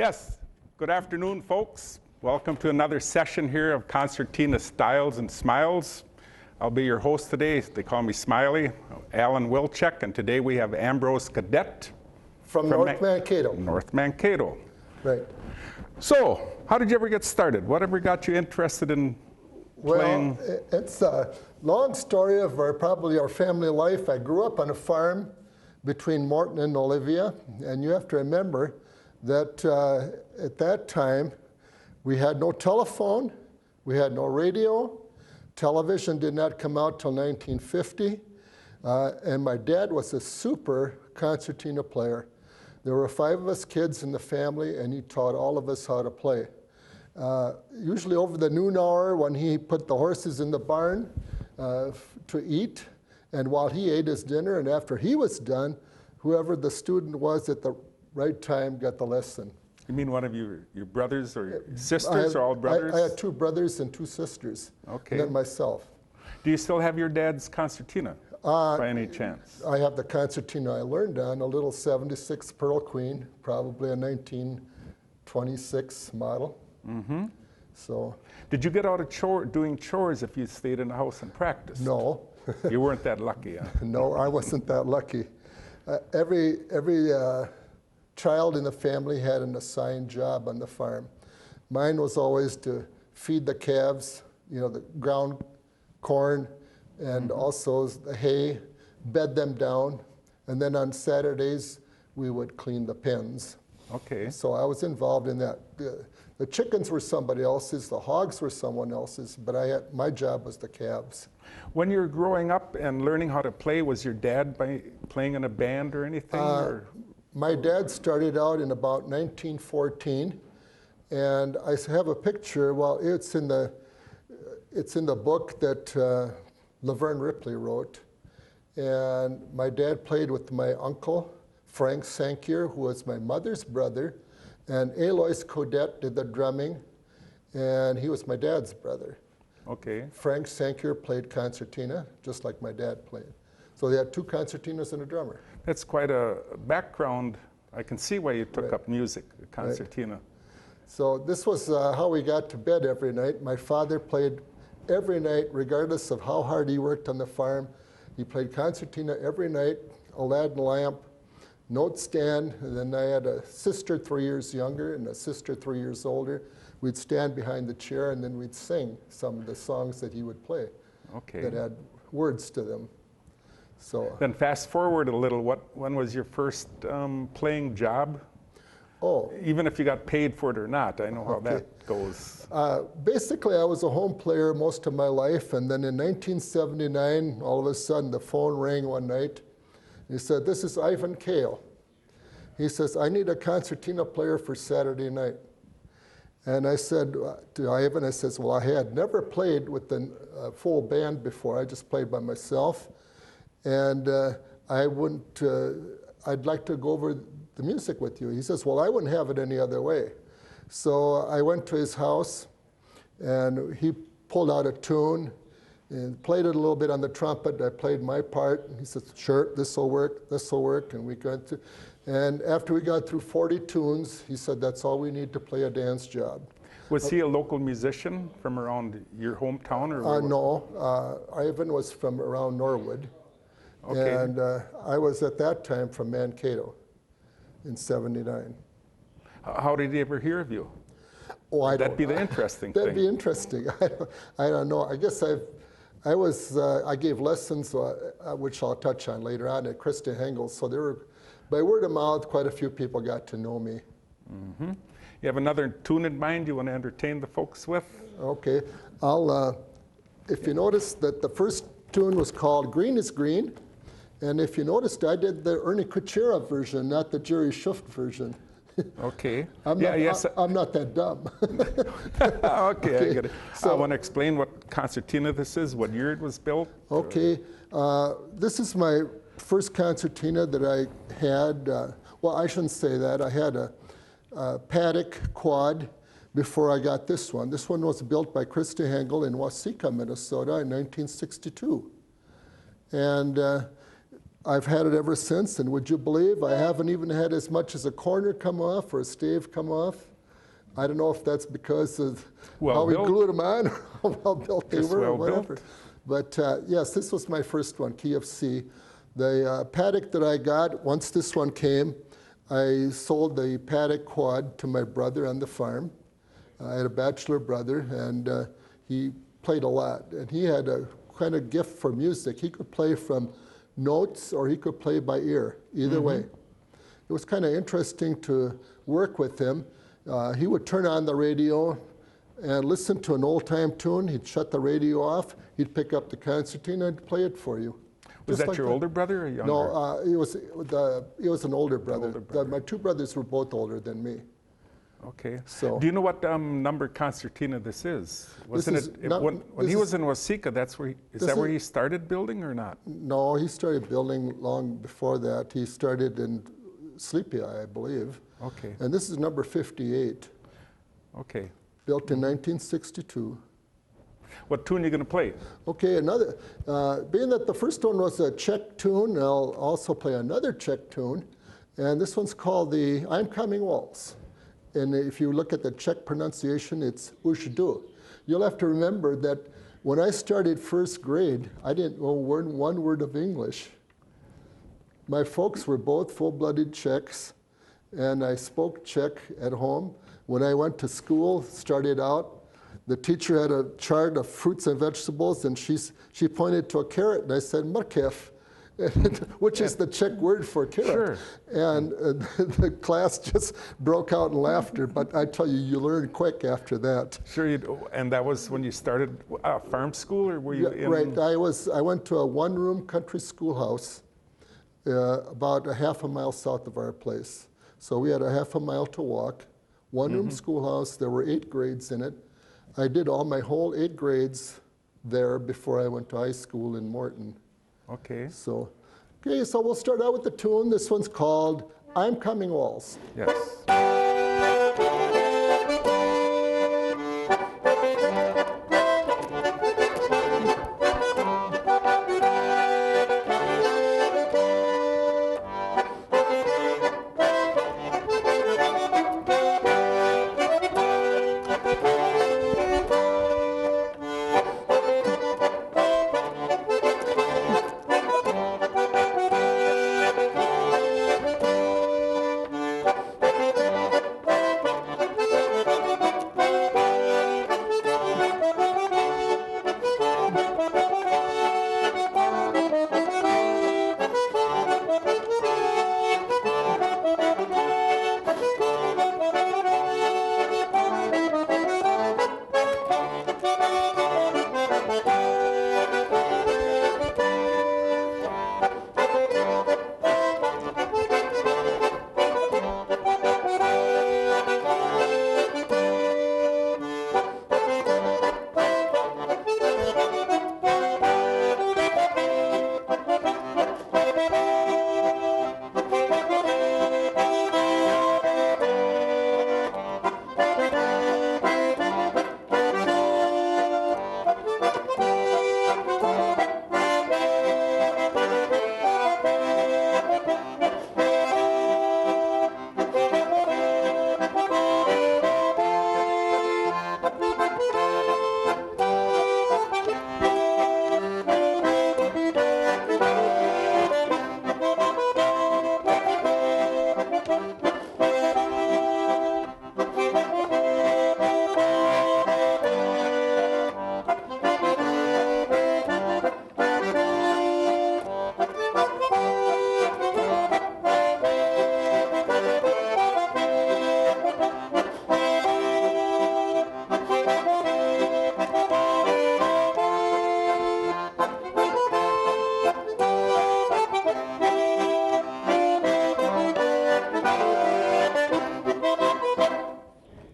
Yes, good afternoon, folks. Welcome to another session here of Concertina Styles and Smiles. I'll be your host today. They call me Smiley, Alan Wilczek, and today we have Ambrose Kodet. From North Mankato. North Mankato. Right. So, how did you ever get started? Whatever got you interested in playing? Well, it's a long story of probably our family life. I grew up on a farm between Morton and Olivia, and you have to remember that at that time we had no telephone, we had no radio, television did not come out till 1950, and my dad was a super concertina player. There were 5 of us kids in the family, and he taught all of us how to play. Usually over the noon hour when he put the horses in the barn to eat, and while he ate his dinner, and after he was done, whoever the student was at the right time got the lesson. You mean one of your brothers or your sisters, or all brothers? I had 2 brothers and 2 sisters, okay. And then myself. Do you still have your dad's concertina, by any chance? I have the concertina I learned on, a little 76 Pearl Queen, probably a 1926 model. Mm-hmm. So. Did you get out of doing chores if you stayed in the house and practiced? No. You weren't that lucky, huh? No, I wasn't that lucky. Every child in the family had an assigned job on the farm. Mine was always to feed the calves, you know, the ground corn, and also the hay, bed them down, and then on Saturdays we would clean the pens. Okay. So I was involved in that. The chickens were somebody else's, the hogs were someone else's, but my job was the calves. When you were growing up and learning how to play, was your dad playing in a band or anything? My dad started out in about 1914, and I have a picture. Well, it's in the book that Laverne Ripley wrote, and my dad played with my uncle Frank Sankier, who was my mother's brother, and Alois Kodet did the drumming, and he was my dad's brother. Okay. Frank Sankier played concertina, just like my dad played. So they had 2 concertinas and a drummer. That's quite a background. I can see why you took up music, the concertina. Right. So this was how we got to bed every night. My father played every night, regardless of how hard he worked on the farm. He played concertina every night, Aladdin lamp, note stand, and then I had a sister 3 years younger and a sister 3 years older. We'd stand behind the chair and then we'd sing some of the songs that he would play that had words to them. So then fast forward a little, when was your first playing job? Oh. Even if you got paid for it or not, I know how that goes. Basically, I was a home player most of my life, and then in 1979, all of a sudden the phone rang one night. He said, "This is Ivan Kale." He says, "I need a concertina player for Saturday night." And I said to Ivan, I says, well, I had never played with a full band before. I just played by myself. And I'd like to go over the music with you. He says, well, I wouldn't have it any other way. So I went to his house, and he pulled out a tune and played it a little bit on the trumpet. I played my part. And he said, sure, this will work, and we got to. And after we got through 40 tunes, he said, that's all we need to play a dance job. Was he a local musician from around your hometown? Or no, Ivan was from around Norwood. Okay. And I was at that time from Mankato in '79. How did he ever hear of you? Oh, that'd be the interesting thing. That'd be interesting. I don't know. I guess I gave lessons, which I'll touch on later on, at Christa Hengel's. So there were, by word of mouth, quite a few people got to know me. Mm-hmm. You have another tune in mind you want to entertain the folks with? Okay. If you notice that the first tune was called Green is Green, and if you noticed, I did the Ernie Kuchera version, not the Jerry Schuft version. Okay. I'm not that dumb. Okay, I get it. So I want to explain what concertina this is, what year it was built. Okay. This is my first concertina that I had. Well, I shouldn't say that. I had a paddock quad before I got this one. This one was built by Christa Hengel in Waseca, Minnesota in 1962. And I've had it ever since, and would you believe I haven't even had as much as a corner come off or a stave come off? I don't know if that's because of how we glued them on or how well built they were or whatever. But yes, this was my first one, key of C. The paddock that I got, once this one came, I sold the paddock quad to my brother on the farm. I had a bachelor brother, and he played a lot. And he had a kind of gift for music. He could play from notes or he could play by ear, either way. It was kind of interesting to work with him. He would turn on the radio and listen to an old-time tune. He'd shut the radio off. He'd pick up the concertina and play it for you. Was that like your older brother or younger? No, he was an older brother. My two brothers were both older than me. Okay. So, do you know what number concertina this is? Wasn't when he was in Waseca, that's where where he started building or not? No, he started building long before that. He started in Sleepy, I believe. Okay. And this is number 58. Okay. Built in 1962. What tune are you going to play? Okay, another. Being that the first one was a Czech tune, I'll also play another Czech tune. And this one's called the I'm Coming Waltz. And if you look at the Czech pronunciation, it's už jdu. You'll have to remember that when I started first grade, I didn't know one word of English. My folks were both full-blooded Czechs, and I spoke Czech at home. When I went to school, started out, the teacher had a chart of fruits and vegetables, and she pointed to a carrot, and I said, mrkev, which is the Czech word for carrot. Sure. And the class just broke out in laughter, but I tell you, you learn quick after that. Sure, and that was when you started farm school, or were you in? Right, I went to a one-room country schoolhouse about a half a mile south of our place. So we had a half a mile to walk, one-room schoolhouse, there were 8 grades in it. I did all my whole 8 grades there before I went to high school in Morton. Okay. So we'll start out with the tune. This one's called I'm Coming Waltz. Yes.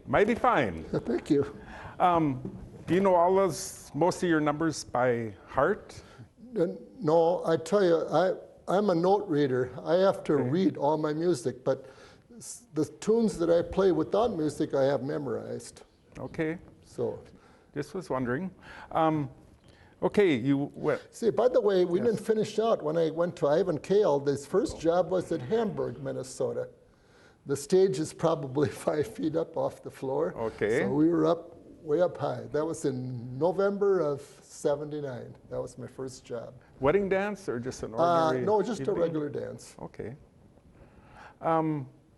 Mighty fine. Thank you. Do you know most of your numbers by heart? No, I tell you, I'm a note reader. I have to read all my music, but the tunes that I play without music, I have memorized. Okay. So, just was wondering. Okay, you went. See, by the way, we didn't finish out. When I went to Ivan Kale, his first job was at Hamburg, Minnesota. The stage is probably 5 feet up off the floor. Okay. So we were up, way up high. That was in November of '79. That was my first job. Wedding dance or just an ordinary? No, just evening? a regular dance. Okay.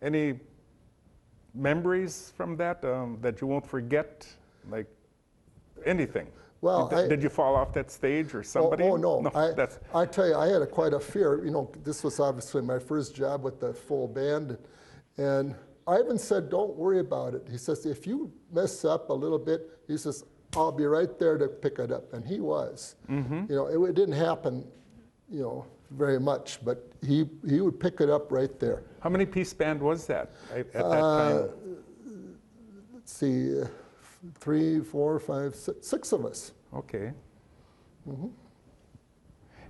Any memories from that that you won't forget? Like anything? Well, did you fall off that stage or somebody? Oh, no. That's, I tell you, I had quite a fear. You know, this was obviously my first job with the full band. And Ivan said, don't worry about it. He says, if you mess up a little bit, he says, I'll be right there to pick it up. And he was. You know, it didn't happen, you know, very much, but he would pick it up right there. how many piece band was that at that time? Let's see, 3, 4, 5, 6 of us. Okay.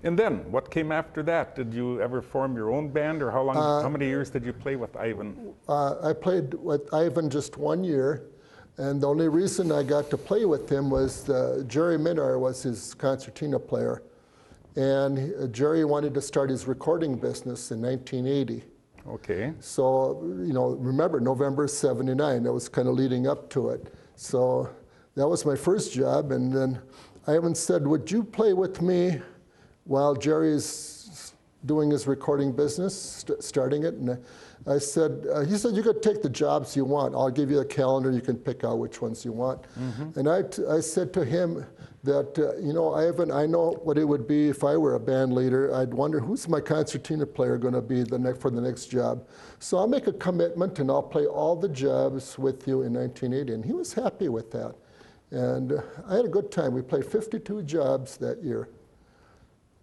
And then, what came after that? Did you ever form your own band, or how long? How many years did you play with Ivan? I played with Ivan just 1 year, and the only reason I got to play with him was Jerry Minar was his concertina player, and Jerry wanted to start his recording business in 1980. Okay. So, you know, remember November '79, that was kind of leading up to it. So that was my first job, and then Ivan said, would you play with me while Jerry's doing his recording business, starting it? And I said, he said, you could take the jobs you want. I'll give you a calendar, you can pick out which ones you want. And I said to him that, you know, Ivan, I know what it would be if I were a band leader. I'd wonder who's my concertina player going to be for the next job. So I'll make a commitment and I'll play all the jobs with you in 1980. And he was happy with that. And I had a good time. We played 52 jobs that year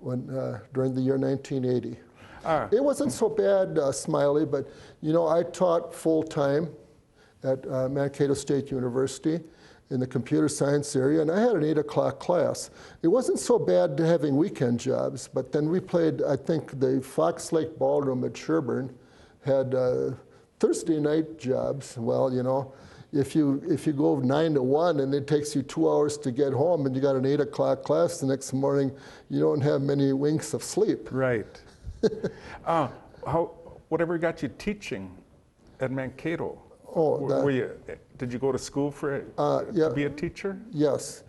during the year 1980. It wasn't so bad, Smiley, but you know, I taught full-time at Mankato State University in the computer science area, and I had an 8 o'clock class. It wasn't so bad having weekend jobs, but then we played, I think the Fox Lake Ballroom at Sherburne had Thursday night jobs. Well, you know, if you go 9 to 1 and it takes you 2 hours to get home and you got an 8 o'clock class the next morning, you don't have many winks of sleep. Right. Whatever got you teaching at Mankato? Oh, did you go to school yeah, to be a teacher? Yes.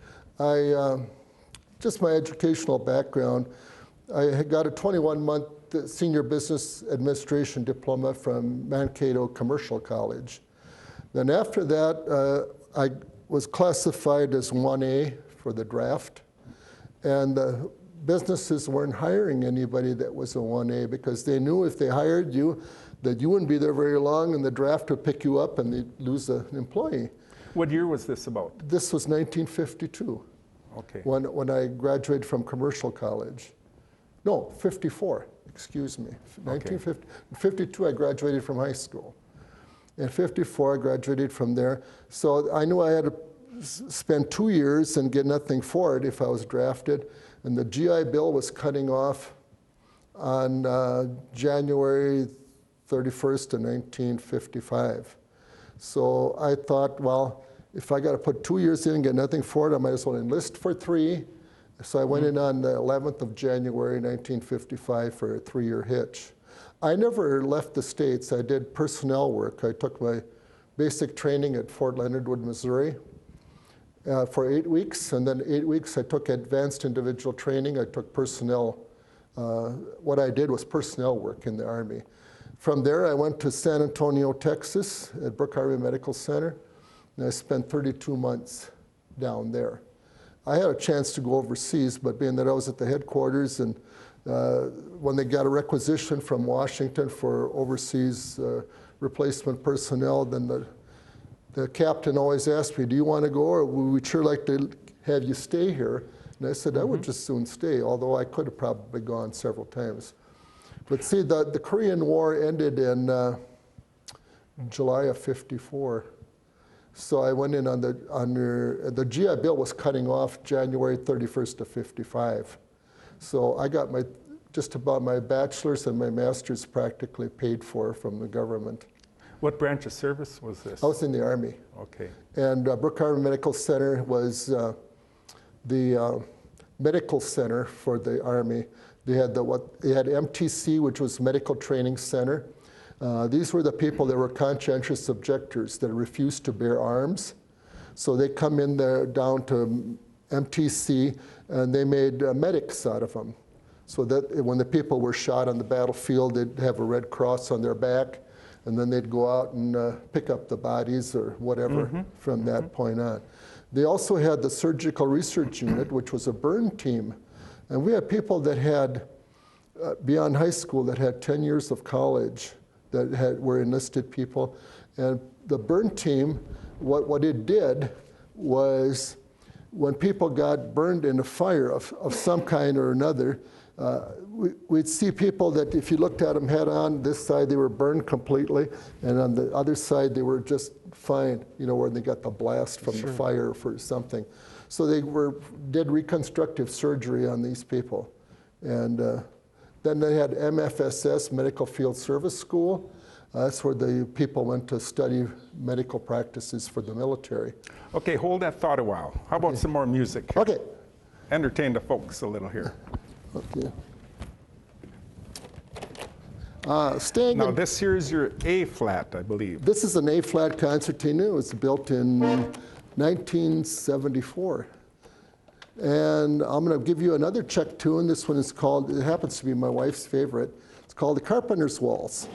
Just my educational background, I had got a 21-month senior business administration diploma from Mankato Commercial College. Then after that, I was classified as 1A for the draft, and the businesses weren't hiring anybody that was a 1A because they knew if they hired you that you wouldn't be there very long and the draft would pick you up and they'd lose an employee. What year was this about? This was 1952. Okay. When I graduated from commercial college. No, 54, excuse me. 1952 I graduated from high school. In 54 I graduated from there. So I knew I had to spend 2 years and get nothing for it if I was drafted. And the GI Bill was cutting off on January 31st of 1955. So I thought, well, if I got to put 2 years in and get nothing for it, I might as well enlist for 3. So I went in on the 11th of January 1955 for a 3-year hitch. I never left the States. I did personnel work. I took my basic training at Fort Leonard Wood, Missouri for 8 weeks, and then 8 weeks I took advanced individual training. I took personnel. What I did was personnel work in the Army. From there, I went to San Antonio, Texas, at Brooke Harvey Medical Center, and I spent 32 months down there. I had a chance to go overseas, but being that I was at the headquarters, and when they got a requisition from Washington for overseas replacement personnel, then the captain always asked me, do you want to go, or we'd sure like to have you stay here? And I said, I would just soon stay, although I could have probably gone several times. But see, the Korean War ended in July of '54. So I went in under the GI Bill was cutting off January 31st of '55. So I got just about my bachelor's and my master's practically paid for from the government. What branch of service was this? I was in the Army. Okay. And Brooke Harvey Medical Center was the medical center for the Army. They had they had MTC, which was Medical Training Center. These were the people that were conscientious objectors that refused to bear arms. So they come in there down to MTC, and they made medics out of them. So that when the people were shot on the battlefield, they'd have a red cross on their back, and then they'd go out and pick up the bodies or whatever from that point on. They also had the Surgical Research Unit, which was a burn team. And we had people that had, beyond high school, that had 10 years of college, that were enlisted people. And the burn team, what it did was, when people got burned in a fire of some kind or another, we'd see people that if you looked at them head on, this side they were burned completely, and on the other side they were just fine, where they got the blast from the fire for something. So they did reconstructive surgery on these people. And then they had MFSS, Medical Field Service School. That's where the people went to study medical practices for the military. Okay, hold that thought a while. How about some more music? Okay. Entertain the folks a little here. Okay. Now this here is your A flat, I believe. This is an A flat concertina. It was built in 1974. And I'm going to give you another Czech tune. This one is called, it happens to be my wife's favorite. It's called The Carpenter's Waltz.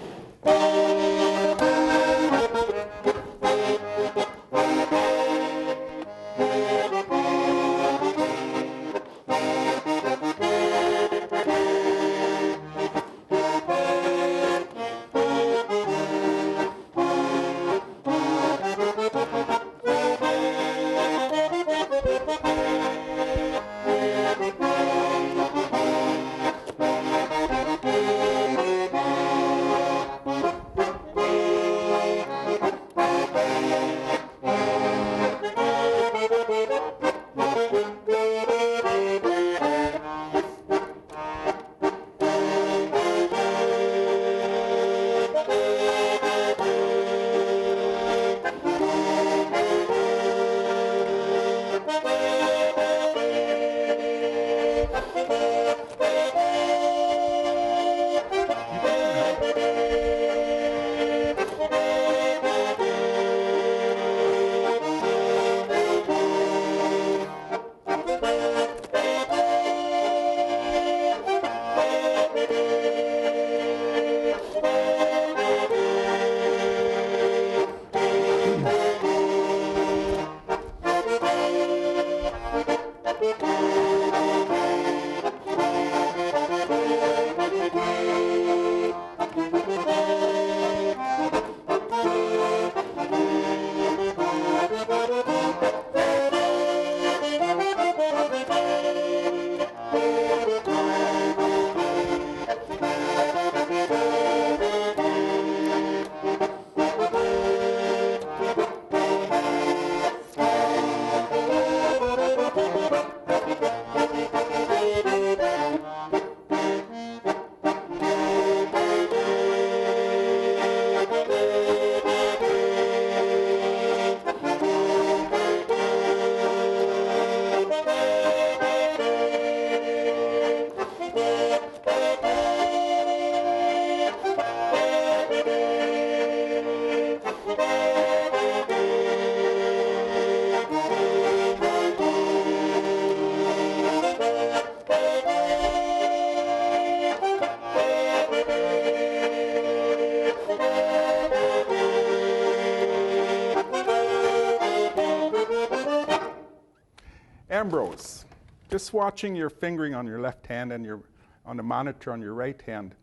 Ambrose, just watching your fingering on your left hand and on the monitor on your right hand,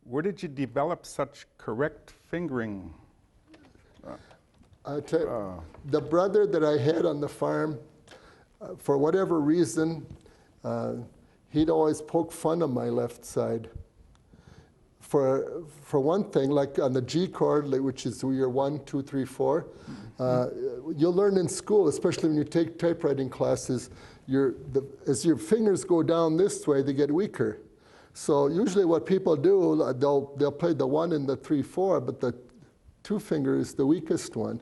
where did you develop such correct fingering? I tell you, the brother that I had on the farm, for whatever reason, he'd always poke fun on my left side. For one thing, like on the G chord, which is your 1, 2, 3, 4, you'll learn in school, especially when you take typewriting classes, as your fingers go down this way, they get weaker. So usually what people do, they'll play the 1 and the 3, 4, but the 2 finger is the weakest one.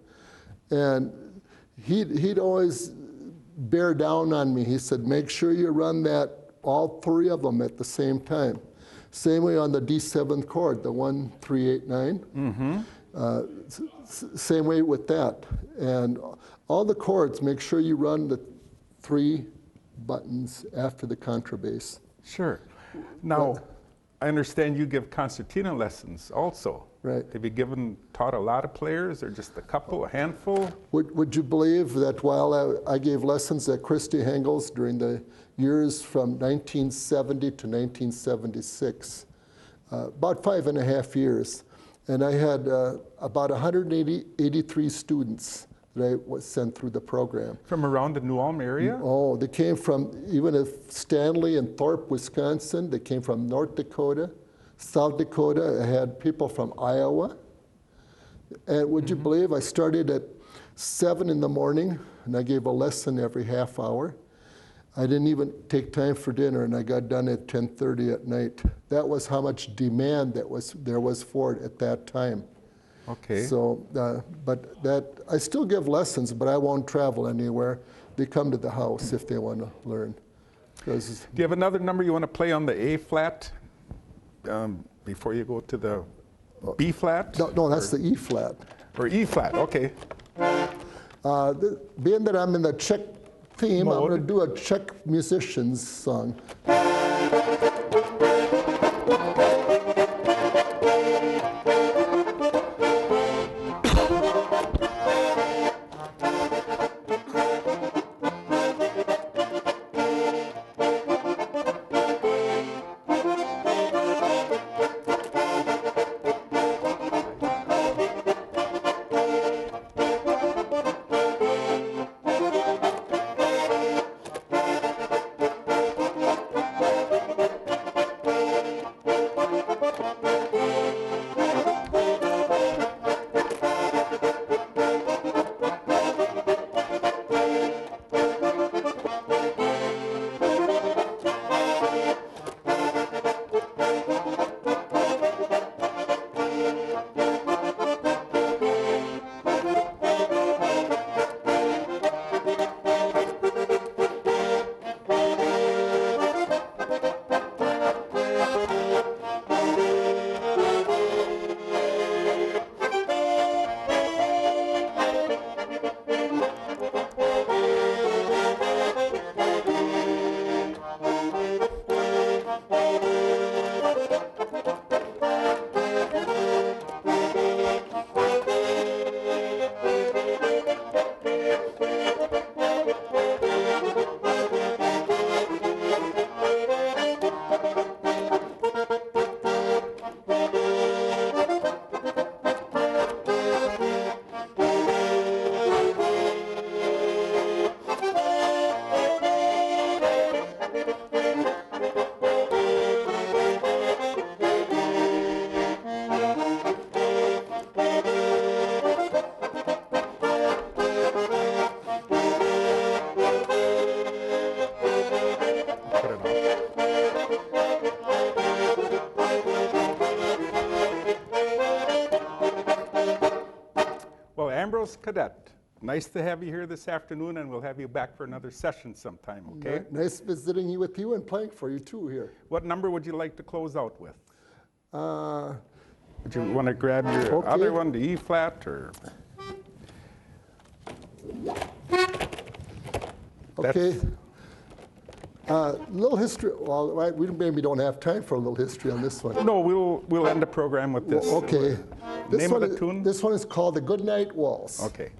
And he'd always bear down on me. He said, make sure you run that, all three of them at the same time. Same way on the D7th chord, the 1, 3, 8, 9. Same way with that. And all the chords, make sure you run the 3 buttons after the contrabass. Sure. Now, I understand you give concertina lessons also. Right. Have you taught a lot of players, or just a couple, a handful? Would you believe that while I gave lessons at Christy Hengel's during the years from 1970 to 1976, about 5.5 years, and I had about 183 students that I was sent through the program. From around the New Ulm area? Oh, they came from even Stanley and Thorpe, Wisconsin. They came from North Dakota, South Dakota. I had people from Iowa. And would you believe I started at 7 in the morning, and I gave a lesson every half hour. I didn't even take time for dinner, and I got done at 10:30 at night. That was how much demand there was for it at that time. Okay. So, I still give lessons, but I won't travel anywhere. They come to the house if they want to learn. Do you have another number you want to play on the A flat before you go to the B flat? No, that's the E flat. Or E flat, okay. Being that I'm in the Czech theme, I'm Mode. going to do a Czech musician's song. Ambrose, Kodet, nice to have you here this afternoon, and we'll have you back for another session sometime, okay? Nice visiting with you and playing for you too here. What number would you like to close out with? Would you want to grab your other one, the E flat, or? Okay. Little history. Well, right, we maybe don't have time for a little history on this one. No, we'll end the program with this. Okay. Name of the tune? This one is called the Goodnight Waltz. Okay.